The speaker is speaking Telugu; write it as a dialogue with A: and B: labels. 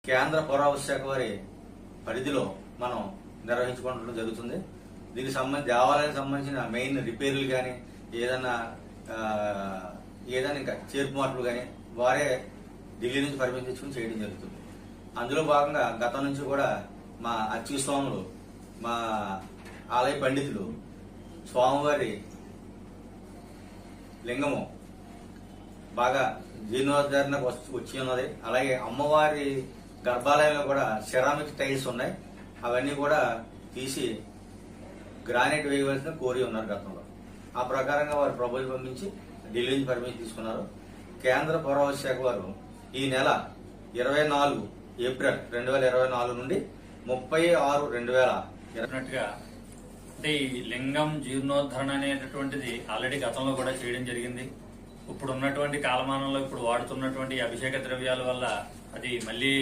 A: కేంద్ర పురావస్తు శాఖ వారి పరిధిలో మనం నిర్వహించుకోవడం జరుగుతుంది. దీనికి సంబంధించి దేవాలయానికి సంబంధించిన మెయిన్ రిపేర్లు కానీ ఏదైనా ఇంకా చేర్పు మార్పులు కానీ వారే ఢిల్లీ నుంచి పర్మిషన్ తెచ్చుకుని చేయడం జరుగుతుంది. అందులో భాగంగా గతం నుంచి కూడా మా అర్చక స్వాములు, మా ఆలయ పండితులు స్వామివారి లింగము బాగా జీర్ణోద్ధరణకు వచ్చి ఉన్నది. అలాగే అమ్మవారి గర్భాలయంలో కూడా సెరామిక్ టైల్స్ ఉన్నాయి. అవన్నీ కూడా తీసి గ్రానైట్ వేయవలసిన కోరి ఉన్నారు గతంలో. ఆ ప్రకారంగా వారు ప్రపోజల్ పంపించి ఢిల్లీ నుంచి పర్మిషన్ తీసుకున్నారు. కేంద్ర పురావస్తు శాఖ వారు ఈ నెల 24 ఏప్రిల్ 2024 నుండి 30/6/2020
B: అంటే ఈ లింగం జీర్ణోద్ధరణ అనేటటువంటిది ఆల్రెడీ గతంలో కూడా చేయడం జరిగింది. ఇప్పుడు ఉన్నటువంటి కాలమానంలో ఇప్పుడు వాడుతున్నటువంటి అభిషేక ద్రవ్యాల వల్ల అది మళ్ళీ